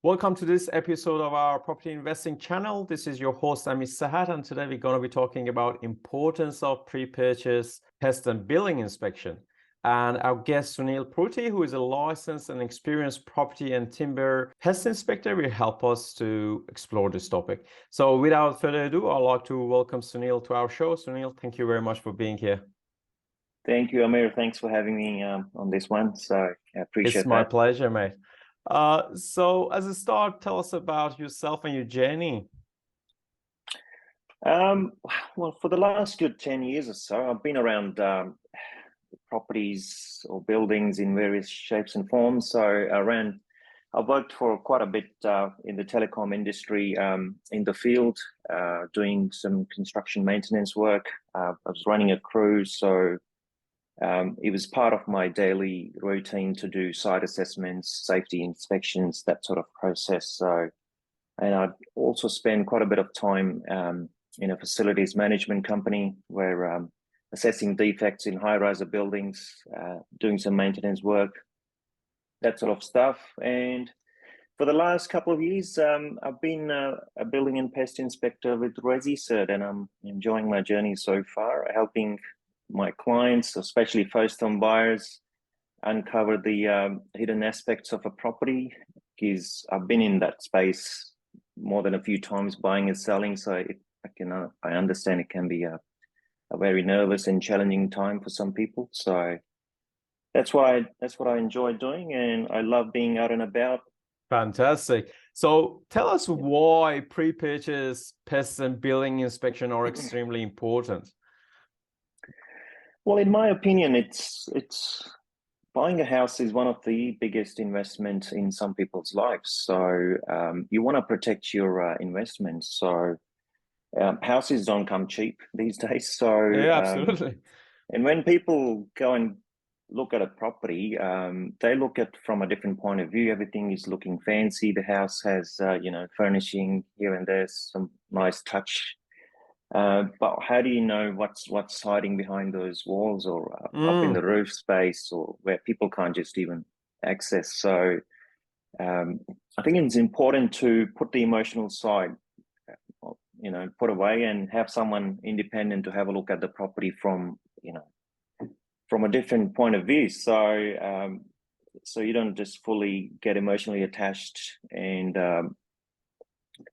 Welcome to this episode of our property investing channel. This is your host, Amit Sahat, and today we're going to be talking about importance of pre-purchase pest and building inspection. And our guest, Sunil Pruti, who is a licensed and experienced property and timber pest inspector, will help us to explore this topic. So without further ado, I'd like to welcome Sunil to our show. Sunil, thank you very much for being here. Thank you, Amir. Thanks for having me on this one. So I It's appreciate my that. pleasure, mate. So as a start, tell us about yourself and your journey. Um, well, for the last good 10 years or so, I've been around properties or buildings in various shapes and forms. I've worked for quite a bit in the telecom industry, in the field, doing some construction maintenance work. I was running a crew, so it was part of my daily routine to do site assessments, safety inspections, that sort of process. And I'd also spend quite a bit of time in a facilities management company where assessing defects in high-rise buildings, doing some maintenance work, that sort of stuff. And for the last couple of years, I've been a building and pest inspector with ResiCert, and I'm enjoying my journey so far, helping my clients, especially first-time buyers, uncover the hidden aspects of a property. Because I've been in that space more than a few times, buying and selling, so I understand it can be a very nervous and challenging time for some people. So that's what I enjoy doing, and I love being out and about. Fantastic. So tell us why pre-purchase pest and building inspection are extremely important. Well, in my opinion, it's buying a house is one of the biggest investments in some people's lives. So you want to protect your investment. So houses don't come cheap these days. Yeah, absolutely. And when people go and look at a property, they look at from a different point of view. Everything is looking fancy. The house has, furnishing here and there, some nice touch. But how do you know what's hiding behind those walls or up in the Mm, roof space or where people can't just even access? So um, I think it's important to put the emotional side, put away and have someone independent to have a look at the property from a different point of view. So you don't just fully get emotionally attached, and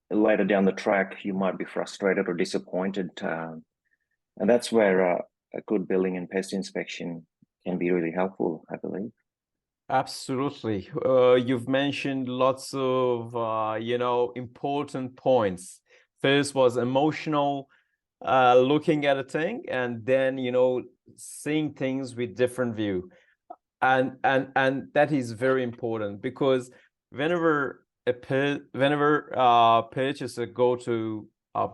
later down the track you might be frustrated or disappointed, and that's where a good building and pest inspection can be really helpful, I believe. absolutely. You've mentioned lots of important points. First was emotional, looking at a thing, and then seeing things with different view. And that is very important because whenever purchaser go to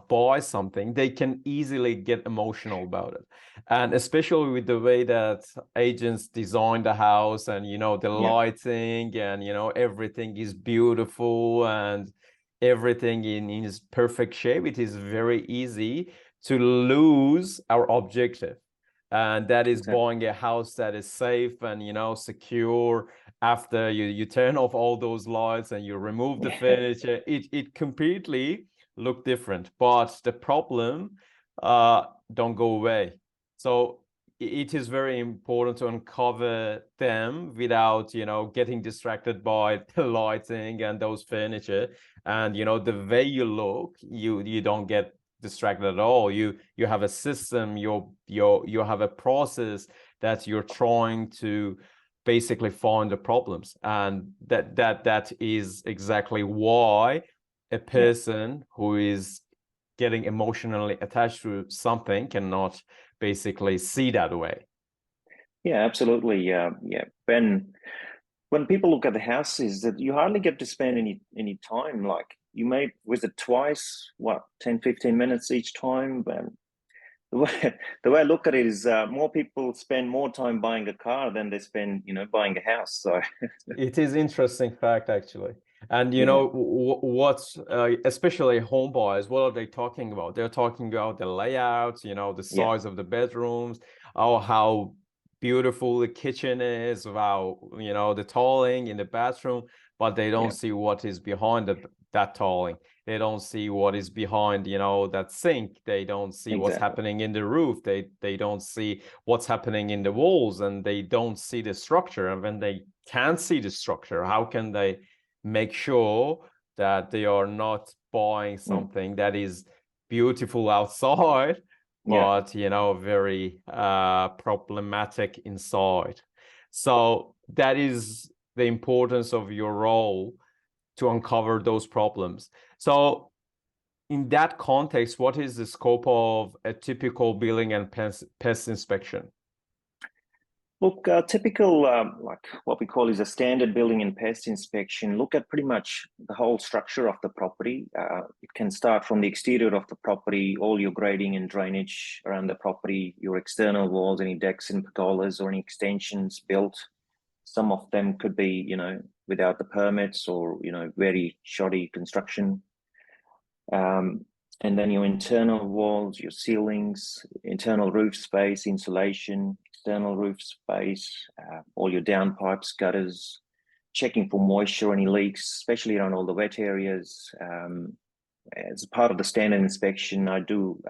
buy something, they can easily get emotional about it, and especially with the way that agents design the house, and the Yeah, lighting, and everything is beautiful, and everything in its perfect shape. It is very easy to lose our objective, and that is exactly. buying a house that is safe and secure. After you turn off all those lights and you remove the Yeah, furniture, it completely look different, but the problem don't go away. So it is very important to uncover them without getting distracted by the lighting and those furniture. And the way you look, you don't get distracted at all. You have a system, you have a process that you're trying to basically find the problems, and that is exactly why a yeah. person who is getting emotionally attached to something cannot basically see that way. Yeah, absolutely. Yeah. When people look at the houses, that you hardly get to spend any time. Like you may visit twice, what, 10, 15 minutes each time. But the way I look at it is more people spend more time buying a car than they spend, buying a house. So It is interesting fact, actually. And yeah, what's especially home buyers, what are they talking about? They're talking about the layouts, the yeah, size of the bedrooms, oh, how beautiful the kitchen is, wow, the tiling in the bathroom. but they don't Yeah. see what is behind that tiling. They don't see what is behind, that sink. They don't see what's Exactly. happening in the roof. They don't see what's happening in the walls, and they don't see the structure. And when they can't see the structure, how can they make sure that they are not buying something that is beautiful outside, Yeah. but very problematic inside? So that is the importance of your role, to uncover those problems. So in that context, what is the scope of a typical building and pest inspection? Look, typical, like what we call is a standard building and pest inspection, look at pretty much the whole structure of the property. It can start from the exterior of the property, all your grading and drainage around the property, your external walls, any decks and pergolas or any extensions built. Some of them could be, without the permits or, very shoddy construction. And then your internal walls, your ceilings, internal roof space, insulation, external roof space, all your downpipes, gutters, checking for moisture, any leaks, especially around all the wet areas. As part of the standard inspection, I do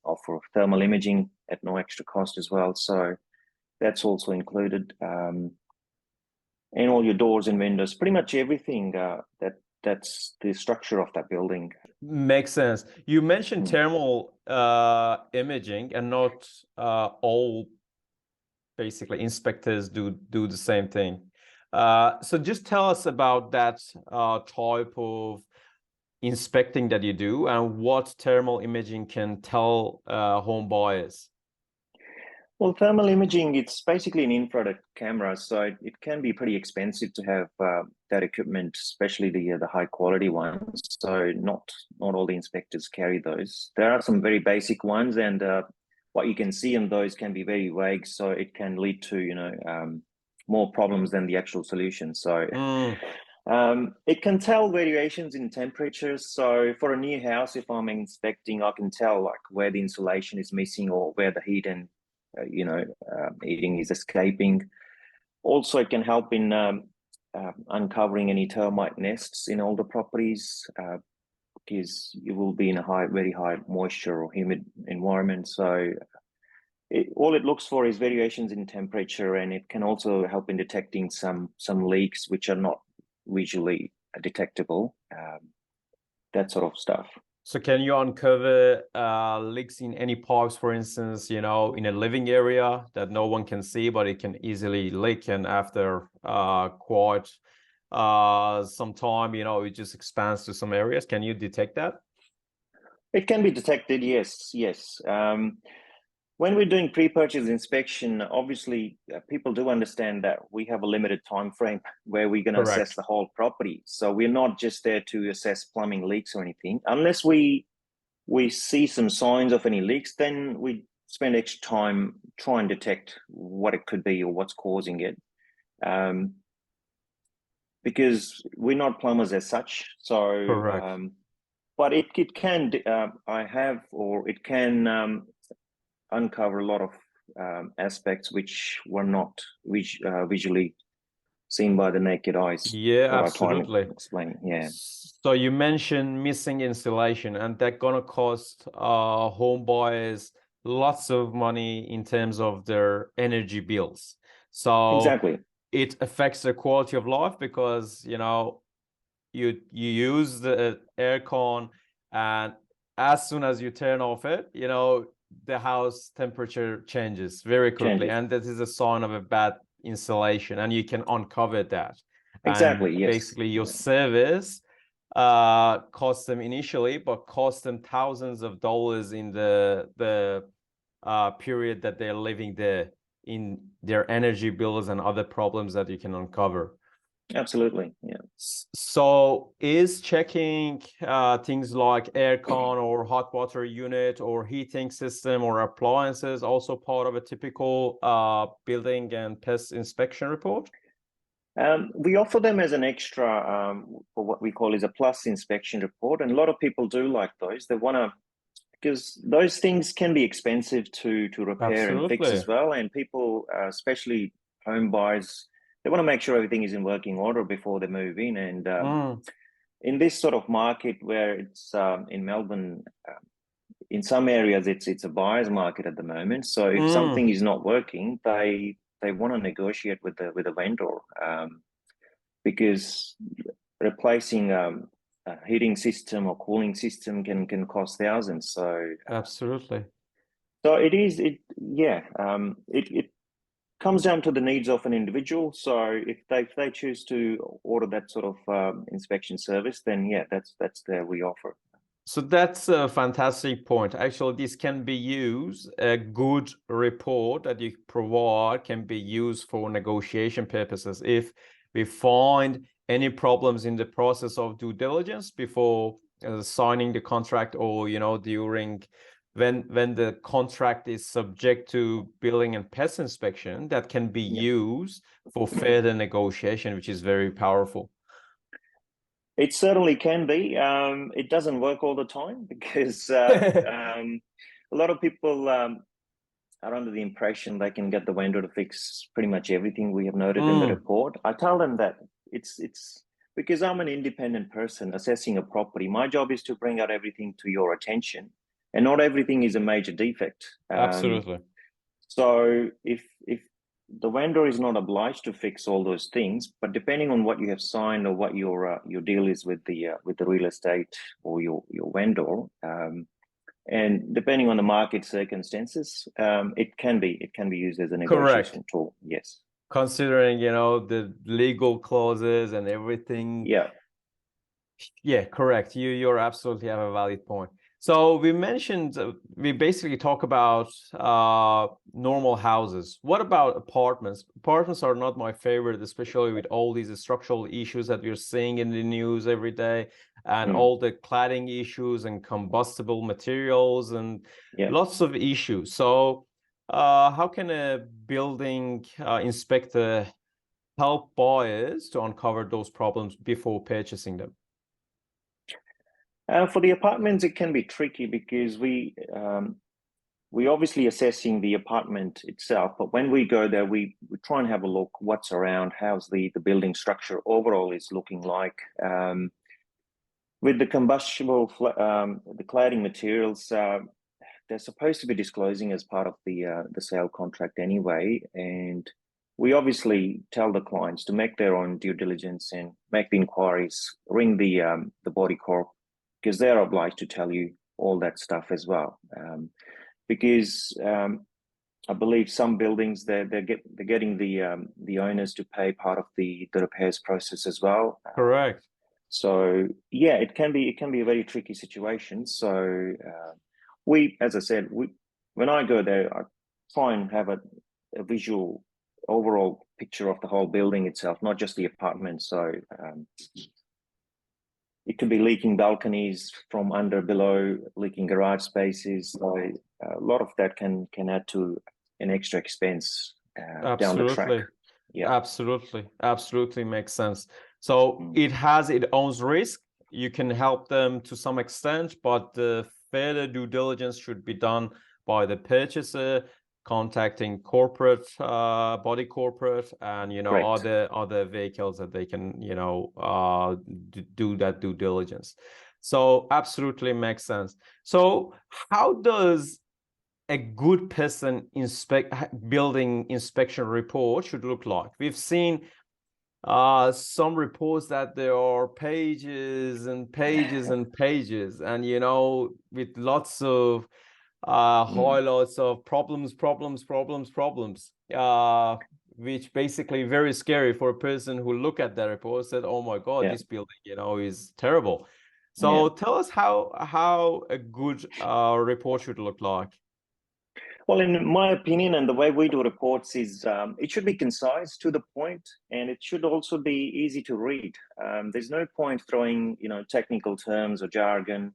offer thermal imaging at no extra cost as well. So that's also included. And all your doors and windows, pretty much everything that's the structure of that building. Makes sense. You mentioned thermal imaging, and not all basically inspectors do the same thing. So just tell us about that type of inspecting that you do, and what thermal imaging can tell home buyers. Well, thermal imaging, it's basically an infrared camera, so it can be pretty expensive to have that equipment, especially the high quality ones. So not all the inspectors carry those. There are some very basic ones, and what you can see in those can be very vague, so it can lead to more problems than the actual solution. So it can tell variations in temperatures. So for a new house, if I'm inspecting, I can tell like where the insulation is missing or where the heat and heating is escaping. Also, it can help in uncovering any termite nests in older properties, because you will be in a very high moisture or humid environment. So all it looks for is variations in temperature, and it can also help in detecting some leaks which are not visually detectable, that sort of stuff. So can you uncover leaks in any pipes, for instance, in a living area that no one can see, but it can easily leak, and after quite some time, it just expands to some areas? Can you detect that? It can be detected, yes. When we're doing pre-purchase inspection, obviously people do understand that we have a limited time frame where we're going to assess the whole property. So we're not just there to assess plumbing leaks or anything. Unless we see some signs of any leaks, then we spend extra time trying to detect what it could be or what's causing it. Because we're not plumbers as such. So, but it can, it can uncover a lot of aspects which were not visually seen by the naked eyes. Yeah, what absolutely. I try to explain. Yeah. So you mentioned missing insulation, and that's gonna cost home buyers lots of money in terms of their energy bills. So Exactly. it affects the quality of life, because you use the aircon, and as soon as you turn off it, the house temperature changes very quickly, and that is a sign of a bad insulation, and you can uncover that. Exactly. And Yes. basically your service cost them initially, but cost them thousands of dollars in the period that they're living there, in their energy bills and other problems that you can uncover. Absolutely. Yeah. So is checking things like aircon or hot water unit or heating system or appliances also part of a typical building and pest inspection report? We offer them as an extra for what we call is a plus inspection report, and a lot of people do like those. They want to, because those things can be expensive to repair and fix as well, and people, especially home buyers, they want to make sure everything is in working order before they move in. And Mm, in this sort of market where it's in Melbourne, in some areas it's a buyer's market at the moment. So if mm. something is not working, they want to negotiate with the vendor, because replacing a heating system or cooling system can cost thousands. So Absolutely. so it is it yeah it comes down to the needs of an individual. So if they choose to order that sort of inspection service, then yeah, that's there we offer. So that's a fantastic point. Actually, this can be used, a good report that you provide can be used for negotiation purposes. If we find any problems in the process of due diligence before signing the contract, or, you know, during when the contract is subject to building and pest inspection, that can be Yeah. used for further negotiation, which is very powerful. It certainly can be. It doesn't work all the time because a lot of people are under the impression they can get the vendor to fix pretty much everything we have noted in the Mm, report. I tell them that it's because I'm an independent person assessing a property. My job is to bring out everything to your attention, and not everything is a major defect. absolutely. So if the vendor is not obliged to fix all those things, but depending on what you have signed or what your deal is with the real estate or your vendor, and depending on the market circumstances, it can be used as a Correct. negotiation tool. Yes. Considering, you know, the legal clauses and everything. Yeah. Yeah, correct. You're absolutely have a valid point. So we mentioned, we basically talk about normal houses. What about apartments? Apartments are not my favorite, especially with all these structural issues that we're seeing in the news every day, and Mm. all the cladding issues and combustible materials and Yeah. lots of issues. So how can a building inspector help buyers to uncover those problems before purchasing them? For the apartments, it can be tricky because we obviously assessing the apartment itself, but when we go there, we try and have a look what's around, how's the building structure overall is looking like. With the combustible, the cladding materials, they're supposed to be disclosing as part of the sale contract anyway, and we obviously tell the clients to make their own due diligence and make the inquiries, ring the body corp, because they're obliged to tell you all that stuff as well. Because I believe some buildings they're getting the owners to pay part of the repairs process as well. Correct. So yeah, it can be a very tricky situation. So we, as I said, we when I go there, I try and have a visual overall picture of the whole building itself, not just the apartment. So it could be leaking balconies from under, below, leaking garage spaces. So a lot of that can add to an extra expense down the track. Absolutely. Yeah. Absolutely. Absolutely makes sense. So Mm. it has its own risk. You can help them to some extent, but the further due diligence should be done by the purchaser, contacting corporate, body corporate, and, you know, Correct. other vehicles that they can, you know, do that due diligence. So absolutely makes sense. So how does a good person building inspection report should look like? We've seen some reports that there are pages and pages and pages, and, you know, with lots of Mm. highlights of problems, which basically very scary for a person who look at that report, said, oh my god, Yeah. this building, you know, is terrible. Yeah. So tell us how a good report should look like. Well, in my opinion, and the way we do reports is it should be concise, to the point, and it should also be easy to read. There's no point throwing, technical terms or jargon,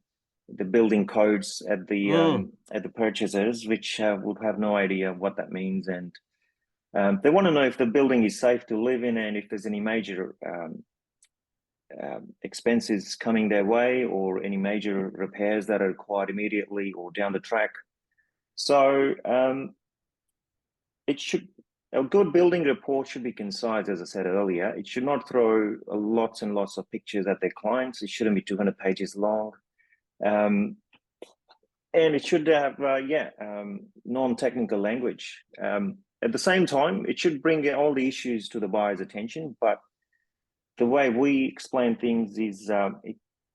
the building codes Mm, at the purchasers, which would have no idea what that means, and they want to know if the building is safe to live in and if there's any major expenses coming their way or any major repairs that are required immediately or down the track. So it should A good building report should be concise, as I said earlier. It should not throw lots and lots of pictures at their clients. It shouldn't be 200 pages long. And it should have, non-technical language. At the same time, it should bring all the issues to the buyer's attention. But the way we explain things is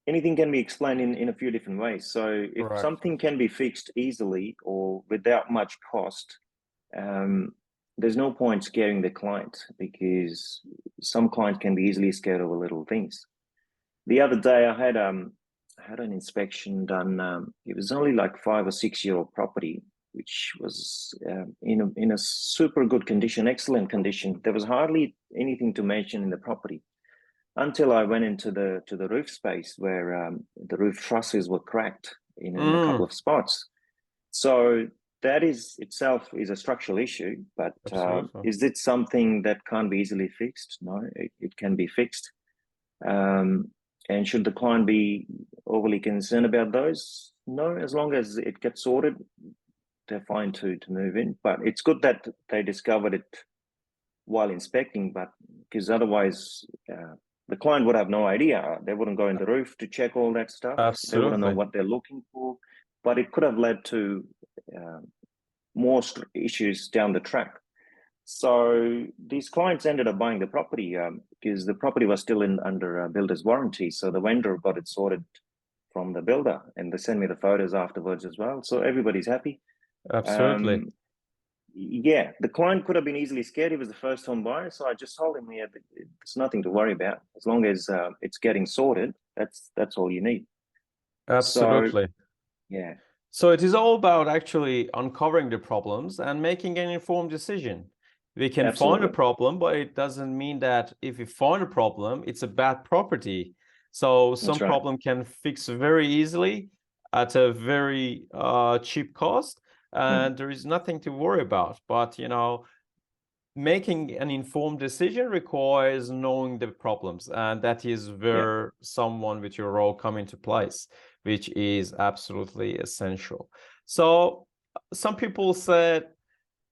anything can be explained in a few different ways. So if Correct. something can be fixed easily or without much cost, there's no point scaring the client, because some clients can be easily scared over little things. The other day I had an inspection done. It was only like 5 or 6 year old property, which was in a super good condition, excellent condition. There was hardly anything to mention in the property until I went into the roof space where the roof trusses were cracked in a couple of spots. So that is itself is a structural issue, but is it something that can't be easily fixed? No, it can be fixed. And should the client be overly concerned about those? No, as long as it gets sorted, they're fine to move in. But it's good that they discovered it while inspecting, but because otherwise the client would have no idea. They wouldn't go in the roof to check all that stuff. Absolutely. They wouldn't know what they're looking for, but it could have led to more issues down the track. So these clients ended up buying the property because the property was still under a builder's warranty. So the vendor got it sorted from the builder, and they sent me the photos afterwards as well. So everybody's happy. Absolutely. Yeah, the client could have been easily scared. He was the first home buyer. So I just told him, yeah, it's nothing to worry about. As long as it's getting sorted, that's all you need. Absolutely. So, yeah. So it is all about actually uncovering the problems and making an informed decision. We can find a problem, but it doesn't mean that if we find a problem, it's a bad property. So some problem can fix very easily at a very cheap cost, and there is nothing to worry about. But, you know, making an informed decision requires knowing the problems, and that is where someone with your role come into place, which is absolutely essential. So some people said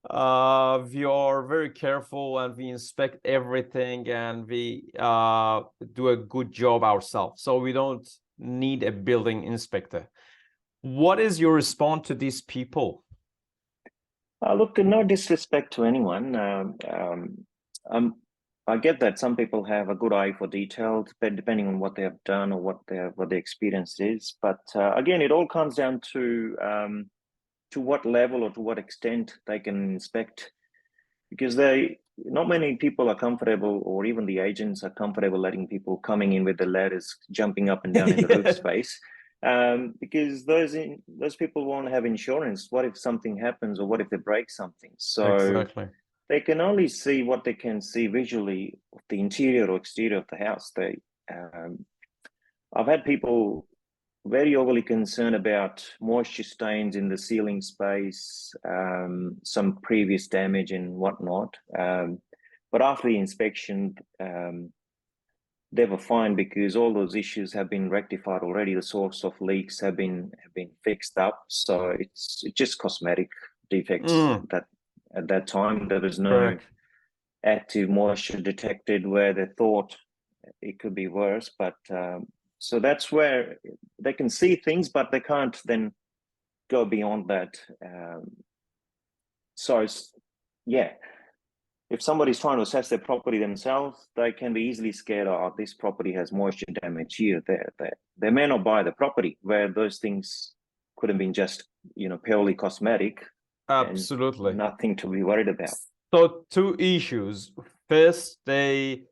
we are very careful and we inspect everything and we do a good job ourselves, so we don't need a building inspector. What is your response to these people? Look, no disrespect to anyone. I get that some people have a good eye for detail, depending on what they have done or what their experience is. But again, it all comes down to what level or to what extent they can inspect, because not many people are comfortable, or even the agents are comfortable letting people coming in with the ladders, jumping up and down in the roof space. Because those people won't have insurance. What if something happens, or what if they break something? So they can only see what they can see visually of the interior or exterior of the house. I've had people very overly concerned about moisture stains in the ceiling space, some previous damage and whatnot. But after the inspection, they were fine, because all those issues have been rectified already. The source of leaks have been fixed up. So it's just cosmetic defects that at that time there was no active moisture detected where they thought it could be worse. But so that's where they can see things, but they can't then go beyond that. So yeah, if somebody's trying to assess their property themselves, they can be easily scared, oh, this property has moisture damage here, there. They may not buy the property, where those things could have been just, purely cosmetic. Absolutely. Nothing to be worried about. So two issues. First, the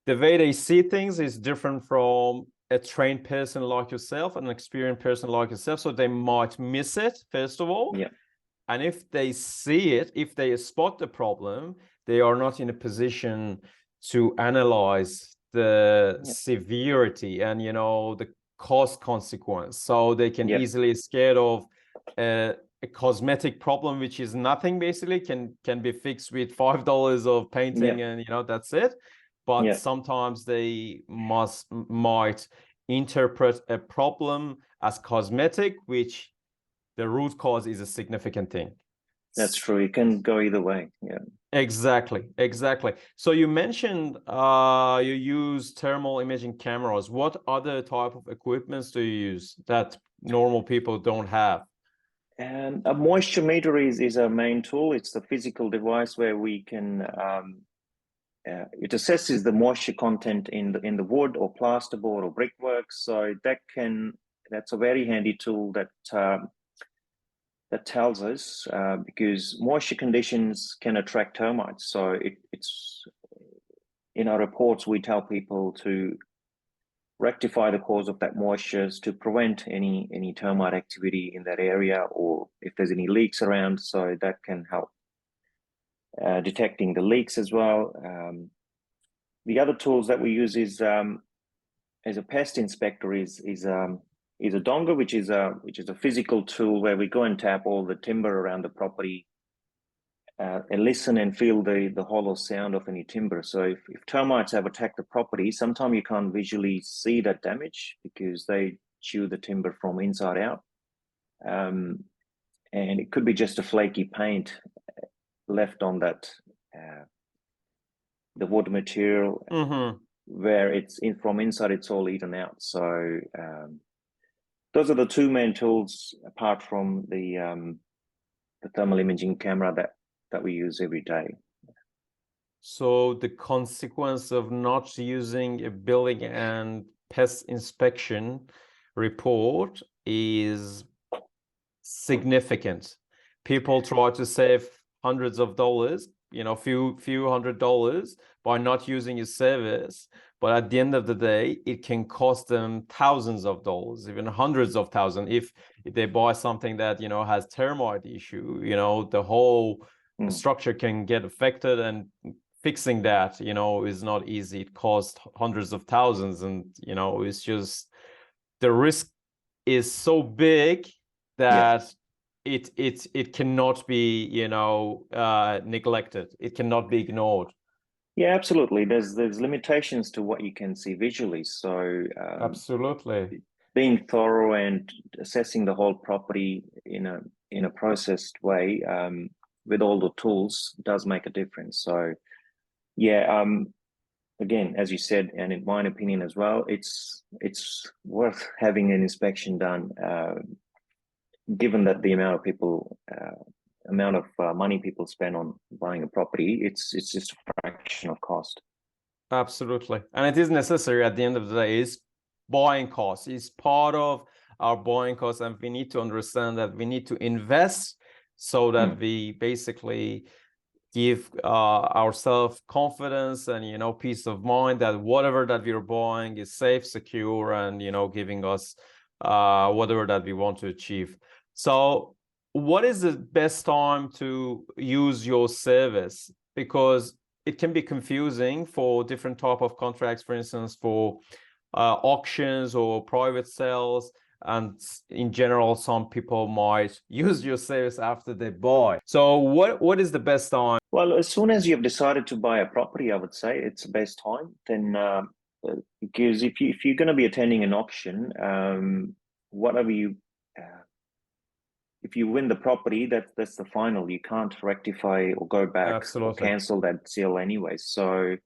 way they see things is different from a trained person like yourself, an experienced person like yourself. So they might miss it, first of all. Yeah. And if they see it, if they spot the problem, they are not in a position to analyze the severity and, the cost consequence. So they can easily scared of a cosmetic problem, which is nothing, basically can be fixed with $5 of painting and, that's it. But sometimes they might interpret a problem as cosmetic, which the root cause is a significant thing. That's true. It can go either way. Yeah. Exactly, exactly. So you mentioned you use thermal imaging cameras. What other type of equipments do you use that normal people don't have? And a moisture meter is our main tool. It's the physical device where we can it assesses the moisture content in the wood or plasterboard or brickwork. So that's a very handy tool that tells us because moisture conditions can attract termites. So it's in our reports we tell people to rectify the cause of that moisture to prevent any termite activity in that area, or if there's any leaks around. So that can help detecting the leaks as well. The other tools that we use is as a pest inspector is a donga, which is a physical tool where we go and tap all the timber around the property and listen and feel the hollow sound of any timber. So if termites have attacked the property, sometimes you can't visually see that damage because they chew the timber from inside out. And it could be just a flaky paint left on that the wood material Mm-hmm. where it's in from inside, it's all eaten out. So those are the two main tools apart from the thermal imaging camera that we use every day. So the consequence of not using a building and pest inspection report is significant. People try to save hundreds of dollars, few $100 by not using a service, but at the end of the day, it can cost them thousands of dollars, even hundreds of thousands. If they buy something that has termite issue, the whole structure can get affected, and fixing that is not easy. It costs hundreds of thousands, and it's just the risk is so big Yeah. that it cannot be neglected. It cannot be ignored. Yeah, absolutely. There's limitations to what you can see visually. So Absolutely. being thorough and assessing the whole property in a processed way with all the tools does make a difference. So yeah, again, as you said, and in my opinion as well, it's worth having an inspection done, given that the amount of money people spend on buying a property, it's just a fraction of cost. Absolutely. And it is necessary at the end of the day. It's buying costs. It's part of our buying costs. And we need to understand that we need to invest so that we basically give ourselves confidence and peace of mind that whatever that we're buying is safe, secure, and giving us whatever that we want to achieve. So what is the best time to use your service? Because it can be confusing for different type of contracts, for instance, for auctions or private sales. And in general, some people might use your service after they buy. So what is the best time? Well, as soon as you've decided to buy a property, I would say it's the best time. Then, because if you're going to be attending an auction, whatever if you win the property, that's the final. You can't rectify or go back or Absolutely. cancel that sale anyway. So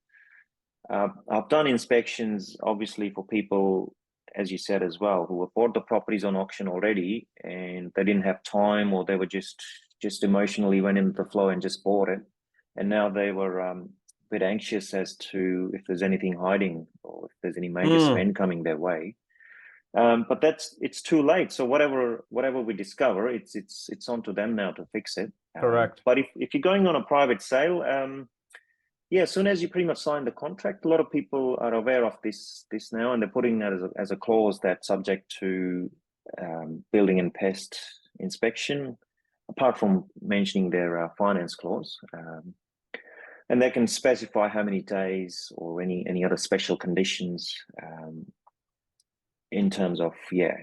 I've done inspections, obviously, for people, as you said as well, who have bought the properties on auction already and they didn't have time, or they were just emotionally went into the flow and just bought it, and now they were a bit anxious as to if there's anything hiding or if there's any major spend coming their way. But it's too late. So whatever we discover, it's on to them now to fix it. Correct. But if you're going on a private sale, yeah, as soon as you pretty much sign the contract, a lot of people are aware of this now, and they're putting that as a clause that's subject to building and pest inspection, apart from mentioning their finance clause. And they can specify how many days or any other special conditions in terms of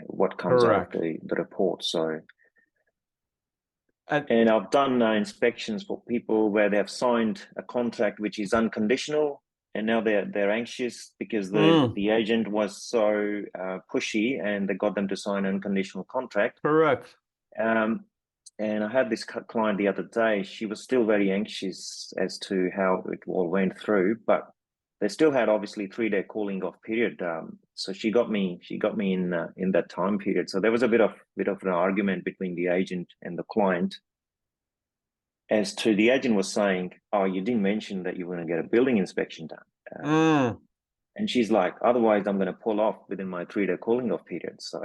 what comes out of Correct. the report. So, And and I've done inspections for people where they have signed a contract which is unconditional, and now they're anxious because the agent was so pushy, and they got them to sign an unconditional contract. correct. And And I had this client the other day. She was still very anxious as to how it all went through, but they still had obviously 3-day cooling off period. So she got me in that time period. So there was a bit of an argument between the agent and the client, as to the agent was saying, "Oh, you didn't mention that you were going to get a building inspection done." And she's like, "Otherwise, I'm going to pull off within my 3-day cooling off period." So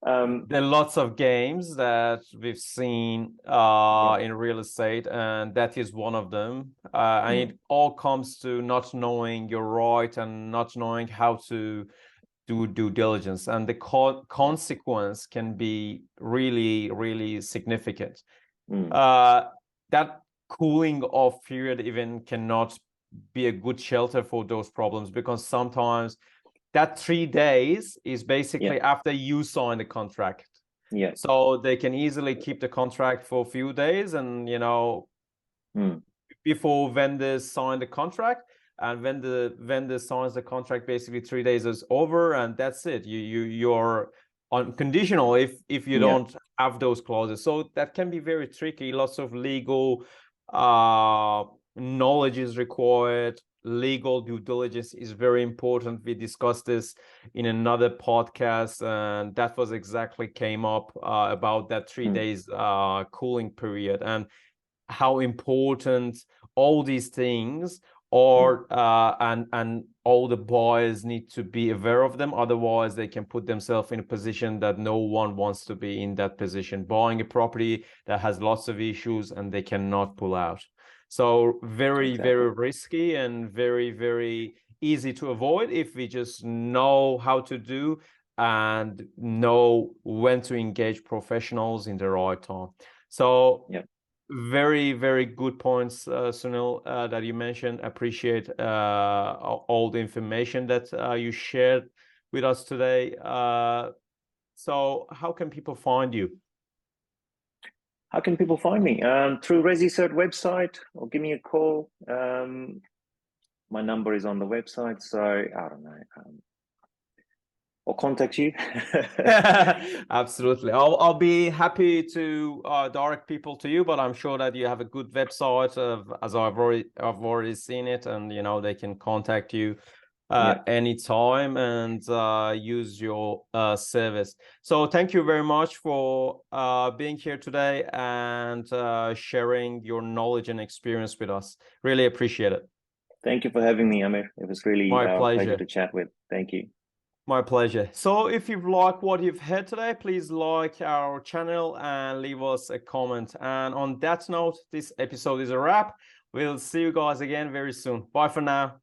there are lots of games that we've seen in real estate, and that is one of them. And it all comes to not knowing your right and not knowing how to do due diligence, and the consequence can be really, really significant. That cooling off period even cannot be a good shelter for those problems, because sometimes that 3 days is basically after you sign the contract. So they can easily keep the contract for a few days, and before vendors sign the contract, and when the vendor signs the contract, basically 3 days is over, and that's it. You're unconditional if you don't have those clauses. So that can be very tricky. Lots of legal knowledge is required. Legal due diligence is very important. We discussed this in another podcast, and that was exactly came up about that 3 days cooling period, and how important all these things are, and all the buyers need to be aware of them. Otherwise, they can put themselves in a position that no one wants to be in, that position, buying a property that has lots of issues and they cannot pull out. So very, very risky, and very, very easy to avoid if we just know how to do and know when to engage professionals in the right time. So very, very good points, Sunil, that you mentioned. Appreciate all the information that you shared with us today. So how can people find you? How can people find me? Through ResiCert website, or give me a call. My number is on the website, so I don't know. Or contact you. Absolutely. I'll be happy to direct people to you, but I'm sure that you have a good website, as I've already seen it, and they can contact you anytime and use your service. So thank you very much for being here today and sharing your knowledge and experience with us. Really appreciate it. Thank you for having me, Amir. It was really my a pleasure pleasure to chat with. Thank you. My pleasure. So if you've liked what you've heard today, please like our channel and leave us a comment. And on that note, this episode is a wrap. We'll see you guys again very soon. Bye for now.